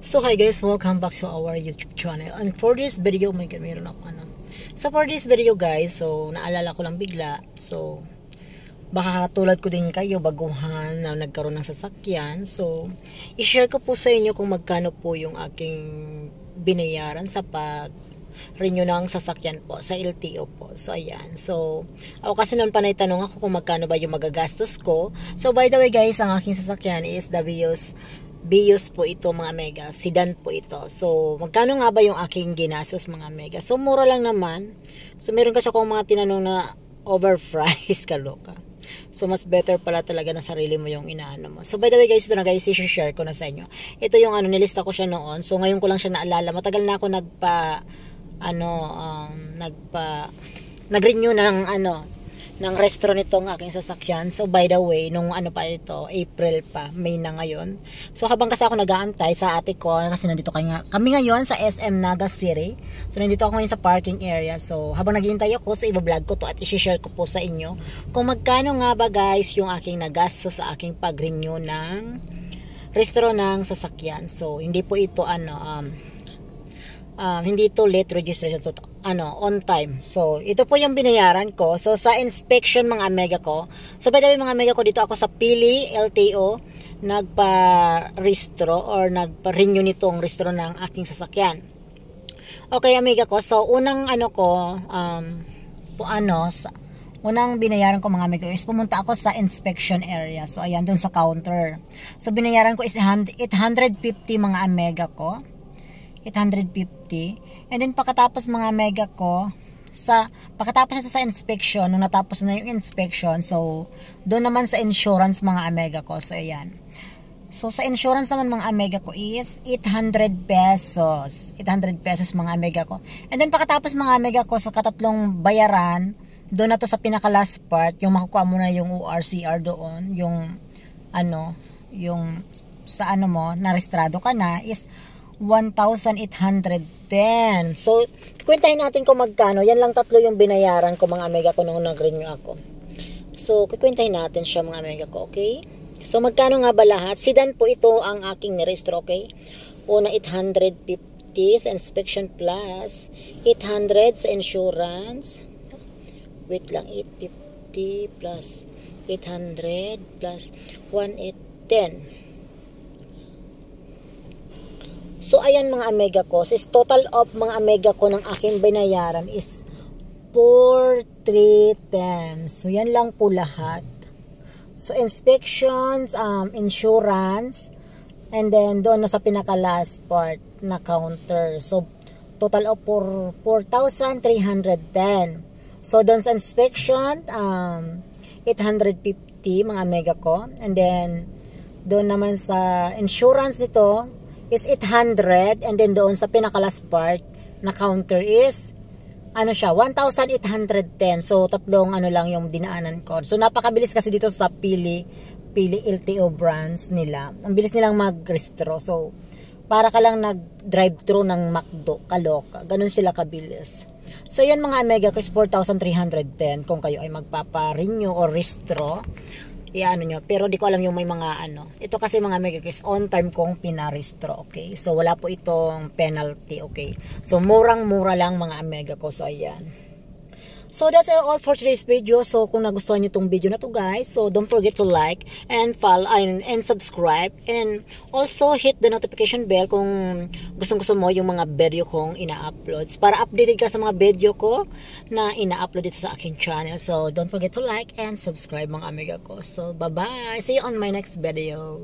So hi guys, welcome back to our YouTube channel. And for this video, meron ako So for this video guys, so naalala ko lang bigla. So baka tulad ko din kayo, baguhan na nagkaroon ng sasakyan. So i-share ko po sa inyo kung magkano po yung aking binayaran sa renew ng sasakyan po sa LTO po. So ayan. So ako kasi noon pa naitanong ako kung magkano ba yung magagastos ko. So by the way guys, ang aking sasakyan is the Vios po ito mga mega, sedan po ito. So magkano nga ba yung aking ginastos mga mega? So mura lang naman. So meron kasi akong mga tinanong na overpriced, kaloka. So mas better pala talaga na sarili mo yung inaano mo. So by the way guys, ito na guys, i-share ko na sa inyo. Ito yung nilista ko siya noon. So ngayon ko lang siya naalala. Matagal na ako nag-renew ng restro nitong aking sasakyan. So by the way, nung April pa, May na ngayon. So habang kasi ako nag-aantay sa ate ko, kasi nandito kami ngayon sa SM Naga City. So nandito ako ngayon sa parking area. So habang naghihintay ako, so i-vlog ko to at i-share ko po sa inyo kung magkano nga ba guys yung aking nagasto sa aking pag-renew ng restro ng sasakyan. So hindi po ito hindi ito late registration, so on time. So ito po yung binayaran ko. So sa inspection mga mega ko, so by the way mga mega ko, dito ako sa Pili LTO nagpa-restro or nagpa-renew nitong restro ng aking sasakyan. Okay amiga ko, so unang unang binayaran ko mga mega is pumunta ako sa inspection area. So ayan, dun sa counter. So binayaran ko is 850 mga mega ko. 850. And then pagkatapos mga mega ko, pagkatapos sa inspection, nung natapos na yung inspection, so doon naman sa insurance mga mega ko. So ayan. So sa insurance naman mga mega ko is 800 pesos. 800 pesos mga mega ko. And then pagkatapos mga mega ko sa katatlong bayaran, doon na to sa pinaka last part, yung makukuha mo na yung ORCR doon, yung sa mo, naregistrado ka na is 1,810. So, kwentahin natin kung magkano. Yan lang tatlo yung binayaran ko mga mega ko nung nag-renew ako. So, kwentahin natin siya mga mega ko, okay? So, magkano nga ba lahat? Sedan po ito ang aking nirestro, okay? Una 850 sa inspection plus 800 sa insurance. Wait lang, 850 plus 800 plus 1,810. So ayan mga mega ko, is total of mga mega ko ng aking binayaran is 4,310. So yan lang po lahat. So inspections, insurance, and then doon na sa pinaka last part na counter. So total of 4,310. So doon sa inspection, 850 mga mega ko, and then doon naman sa insurance nito is 800, and then doon sa pinaka last part na counter is 1,810. So tatlong lang yung dinaanan ko. So napakabilis kasi dito sa Pili LTO branch nila. Ang bilis nilang mag-restro. So para ka lang nag-drive-thru ng McDo, kaloka. Ganun sila kabilis. So yan mga mega ko is 4,310 kung kayo ay magpapa-renew or restro. Nyo, pero di ko alam yung may mga ito kasi mga mega is on time kong pinarestro, okay? So wala po itong penalty, okay? So murang-mura lang mga mega ko. So ayan. So that's all for today's video. So kung nagustuhan niyo tong video na to guys, so don't forget to like and follow and subscribe, and also hit the notification bell kung gusto mo yung mga video kong ina-upload para updated ka sa mga video ko na ina-upload dito sa aking channel. So don't forget to like and subscribe mga amiga ko. So bye bye, see you on my next video.